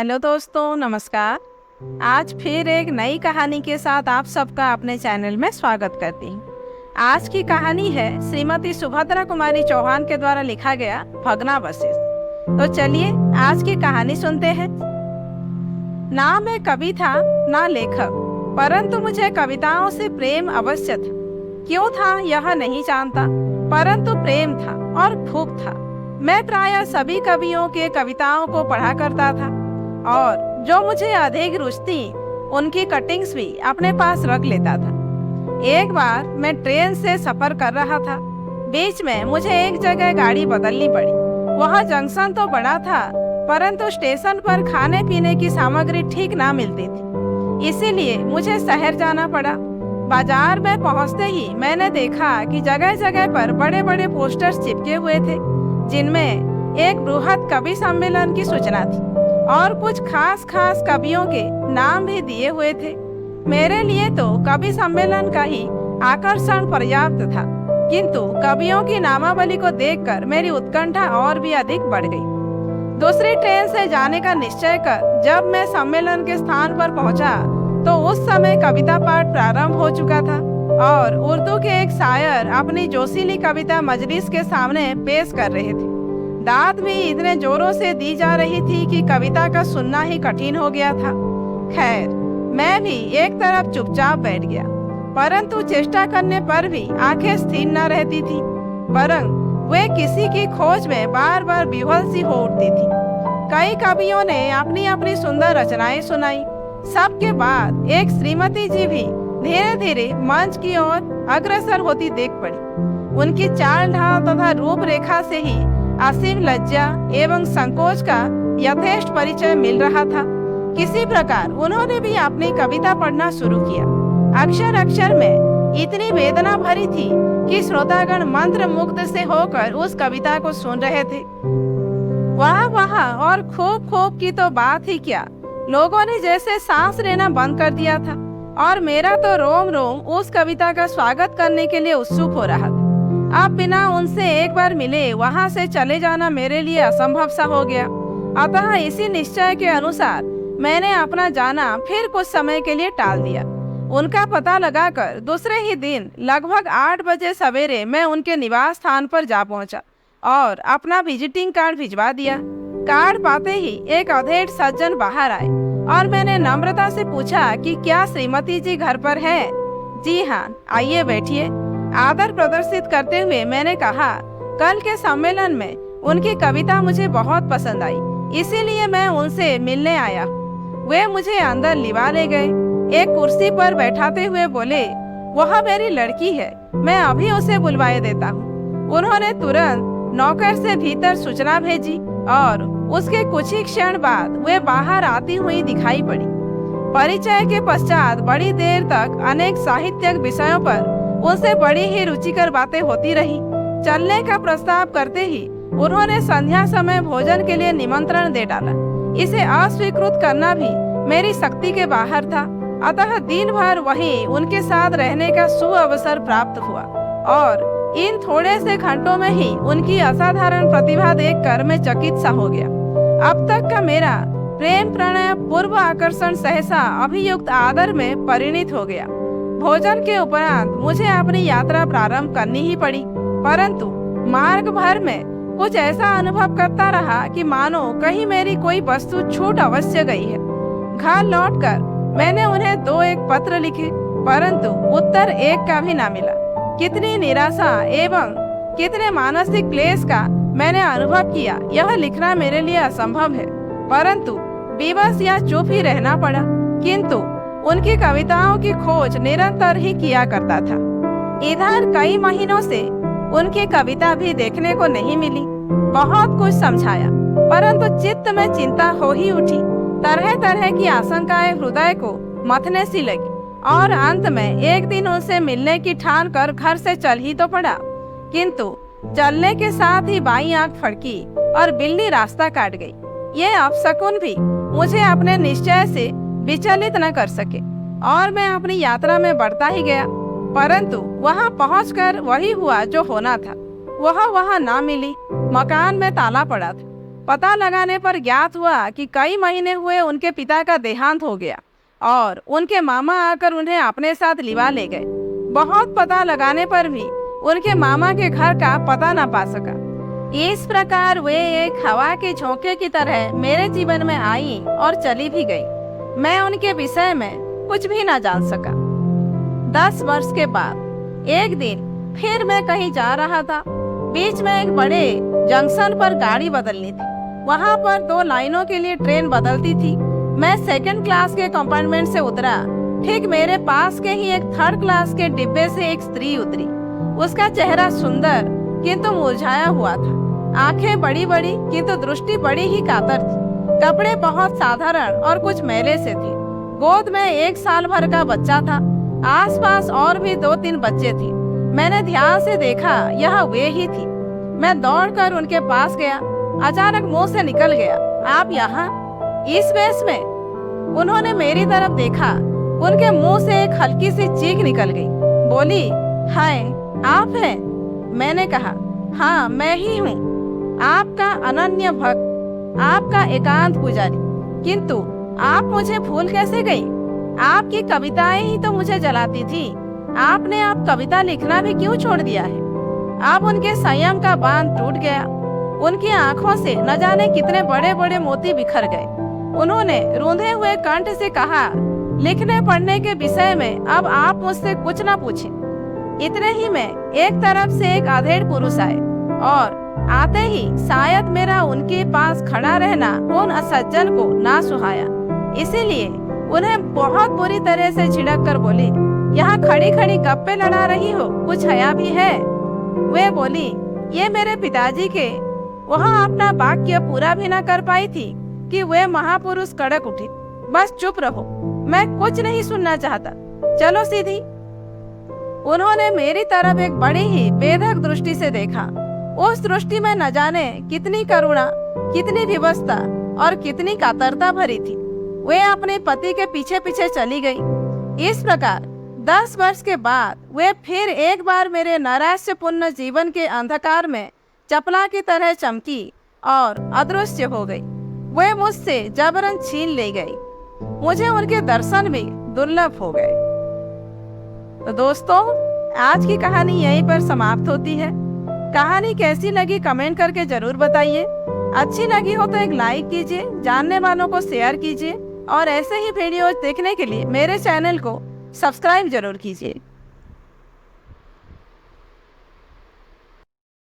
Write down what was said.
Hello दोस्तों, नमस्कार। आज फिर एक नई कहानी के साथ आप सबका अपने चैनल में स्वागत करती हूँ। आज की कहानी है श्रीमती सुभद्रा कुमारी चौहान के द्वारा लिखा गया भग्नावशेष। तो चलिए आज की कहानी सुनते हैं। ना मैं कवि था ना लेखक, परंतु मुझे कविताओं से प्रेम अवश्य था। क्यों था यह नहीं जानता, परंतु प्रेम था और खूब था। मैं प्रायः सभी कवियों के कविताओं को पढ़ा करता था और जो मुझे अधिक रुचती उनकी कटिंग्स भी अपने पास रख लेता था। एक बार मैं ट्रेन से सफर कर रहा था। बीच में मुझे एक जगह गाड़ी बदलनी पड़ी। वह जंक्शन तो बड़ा था, परंतु स्टेशन पर खाने पीने की सामग्री ठीक ना मिलती थी, इसीलिए मुझे शहर जाना पड़ा। बाजार में पहुंचते ही मैंने देखा कि जगह जगह पर बड़े बड़े पोस्टर्स चिपके हुए थे, जिनमें एक बृहद कवि सम्मेलन की सूचना थी और कुछ खास खास कवियों के नाम भी दिए हुए थे। मेरे लिए तो कवि सम्मेलन का ही आकर्षण पर्याप्त था, किंतु कवियों की नामावली को देखकर मेरी उत्कंठा और भी अधिक बढ़ गई। दूसरी ट्रेन से जाने का निश्चय कर जब मैं सम्मेलन के स्थान पर पहुंचा, तो उस समय कविता पाठ प्रारंभ हो चुका था और उर्दू के एक शायर अपनी जोशीली कविता मजलिस के सामने पेश कर रहे थे। दाद भी इतने जोरों से दी जा रही थी कि कविता का सुनना ही कठिन हो गया था। खैर, मैं भी एक तरफ चुपचाप बैठ गया, परंतु चेष्टा करने पर भी आंखें स्थिर न रहती थी, वरन वे किसी की खोज में बार बार विह्वल सी हो उठती थी। कई कवियों ने अपनी अपनी सुंदर रचनाएं सुनाई। सबके बाद एक श्रीमती जी भी धीरे धीरे मंच की ओर अग्रसर होती देख पड़ी। उनकी चाल ढाल तथा रूपरेखा से ही असीम लज्जा एवं संकोच का यथेष्ट परिचय मिल रहा था। किसी प्रकार उन्होंने भी अपनी कविता पढ़ना शुरू किया। अक्षर अक्षर में इतनी वेदना भरी थी कि श्रोतागण मंत्र मुग्ध से होकर उस कविता को सुन रहे थे। वाह वाह और खूब खूब की तो बात ही क्या, लोगों ने जैसे सांस लेना बंद कर दिया था और मेरा तो रोम रोम उस कविता का स्वागत करने के लिए उत्सुक हो रहा था। अब बिना उनसे एक बार मिले वहां से चले जाना मेरे लिए असंभव सा हो गया। अतः इसी निश्चय के अनुसार मैंने अपना जाना फिर कुछ समय के लिए टाल दिया। उनका पता लगाकर दूसरे ही दिन लगभग 8 बजे सवेरे मैं उनके निवास स्थान पर जा पहुंचा और अपना विजिटिंग कार्ड भिजवा दिया। कार्ड पाते ही एक अधेड़ सज्जन बाहर आए और मैंने नम्रता से पूछा कि क्या श्रीमती जी घर पर है। जी हाँ, आइए बैठिए। आदर प्रदर्शित करते हुए मैंने कहा, कल के सम्मेलन में उनकी कविता मुझे बहुत पसंद आई, इसीलिए मैं उनसे मिलने आया। वे मुझे अंदर लिवा ले गए। एक कुर्सी पर बैठाते हुए बोले, वह मेरी लड़की है, मैं अभी उसे बुलवाए देता हूँ। उन्होंने तुरंत नौकर से भीतर सूचना भेजी और उसके कुछ ही क्षण बाद वे बाहर आती हुई दिखाई पड़ी। परिचय के पश्चात बड़ी देर तक अनेक साहित्यिक विषयों पर उनसे बड़ी ही रुचिकर बातें होती रही। चलने का प्रस्ताव करते ही उन्होंने संध्या समय भोजन के लिए निमंत्रण दे डाला। इसे अस्वीकृत करना भी मेरी शक्ति के बाहर था, अतः दिन भर वहीं उनके साथ रहने का सुअवसर प्राप्त हुआ और इन थोड़े से घंटों में ही उनकी असाधारण प्रतिभा देखकर मैं चकित सा हो गया। अब तक का मेरा प्रेम प्रणय पूर्व आकर्षण सहसा अभियुक्त आदर में परिणित हो गया। भोजन के उपरांत मुझे अपनी यात्रा प्रारंभ करनी ही पड़ी, परंतु मार्ग भर में कुछ ऐसा अनुभव करता रहा कि मानो कहीं मेरी कोई वस्तु छूट अवश्य गई है। घर लौटकर मैंने उन्हें 2-1 पत्र लिखे, परंतु उत्तर एक का भी ना मिला। कितनी निराशा एवं कितने मानसिक क्लेश का मैंने अनुभव किया, यह लिखना मेरे लिए असंभव है, परंतु बेबस या चुप ही रहना पड़ा। किंतु उनकी कविताओं की खोज निरंतर ही किया करता था। इधर कई महीनों से उनकी कविता भी देखने को नहीं मिली। बहुत कुछ समझाया, परंतु चित्त में चिंता हो ही उठी। तरह तरह की आशंकाएं हृदय को मथने सी लगी और अंत में एक दिन उनसे मिलने की ठान कर घर से चल ही तो पड़ा। किंतु चलने के साथ ही बाईं आंख फड़की और बिल्ली रास्ता काट गई। ये अपशकुन भी मुझे अपने निश्चय से विचलित न कर सके और मैं अपनी यात्रा में बढ़ता ही गया। परंतु वहां पहुंचकर वही हुआ जो होना था। वह वहां ना मिली। मकान में ताला पड़ा था। पता लगाने पर ज्ञात हुआ कि कई महीने हुए उनके पिता का देहांत हो गया और उनके मामा आकर उन्हें अपने साथ लिवा ले गए। बहुत पता लगाने पर भी उनके मामा के घर का पता न पा सका। इस प्रकार वे एक हवा के झोंके की तरह मेरे जीवन में आई और चली भी गई। मैं उनके विषय में कुछ भी न जान सका। 10 वर्ष के बाद एक दिन फिर मैं कहीं जा रहा था। बीच में एक बड़े जंक्शन पर गाड़ी बदलनी थी। वहां पर 2 लाइनों के लिए ट्रेन बदलती थी। मैं 2nd क्लास के कंपार्टमेंट से उतरा। ठीक मेरे पास के ही एक 3rd क्लास के डिब्बे से एक स्त्री उतरी। उसका चेहरा सुंदर किंतु मुरझाया हुआ था। आंखें बड़ी बड़ी किंतु दृष्टि बड़ी ही कातर थी। कपड़े बहुत साधारण और कुछ मैले से थे। गोद में 1 साल भर का बच्चा था। आसपास और भी 2-3 बच्चे थे। मैंने ध्यान से देखा, यह वे ही थी। मैं दौड़कर उनके पास गया। अचानक मुंह से निकल गया, आप यहाँ इस वेश में? उन्होंने मेरी तरफ देखा। उनके मुंह से एक हल्की सी चीख निकल गई। बोली, हाय, आप हैं? मैंने कहा, हाँ मैं ही हूँ, आपका अनन्य भक्त, आपका एकांत पुजारी। किंतु आप मुझे भूल कैसे गई? आपकी कविताएं ही तो मुझे जलाती थी। आपने अब कविता लिखना भी क्यों छोड़ दिया है? अब उनके संयम का बांध टूट गया। उनकी आंखों से न जाने कितने बड़े बड़े मोती बिखर गए। उन्होंने रूंधे हुए कंठ से कहा, लिखने पढ़ने के विषय में अब आप मुझसे कुछ न पूछें। इतने ही में एक तरफ से एक अधेड़ पुरुष आए और आते ही शायद मेरा उनके पास खड़ा रहना उन असज्जन को ना सुहाया। इसीलिए उन्हें बहुत बुरी तरह से झिड़क कर बोली, यहाँ खड़ी खड़ी गप्पे लड़ा रही हो, कुछ हया भी है? वे बोली, ये मेरे पिताजी के। वहाँ अपना वाक्य पूरा भी न कर पाई थी कि वे महापुरुष कड़क उठे, बस चुप रहो, मैं कुछ नहीं सुनना चाहता, चलो सीधी। उन्होंने मेरी तरफ एक बड़ी ही बेधक दृष्टि से देखा। उस दृष्टि में न जाने कितनी करुणा, कितनी विवशता और कितनी कातरता भरी थी। वे अपने पति के पीछे पीछे चली गई। इस प्रकार 10 वर्ष के बाद वे फिर एक बार मेरे नैराश्यपूर्ण जीवन के अंधकार में चपला की तरह चमकी और अदृश्य हो गई। वे मुझसे जबरन छीन ले गई। मुझे उनके दर्शन भी दुर्लभ हो गए। तो दोस्तों, आज की कहानी यहीं पर समाप्त होती है। कहानी कैसी लगी कमेंट करके जरूर बताइए। अच्छी लगी हो तो एक लाइक कीजिए, जानने वालों को शेयर कीजिए और ऐसे ही वीडियोज देखने के लिए मेरे चैनल को सब्सक्राइब जरूर कीजिए।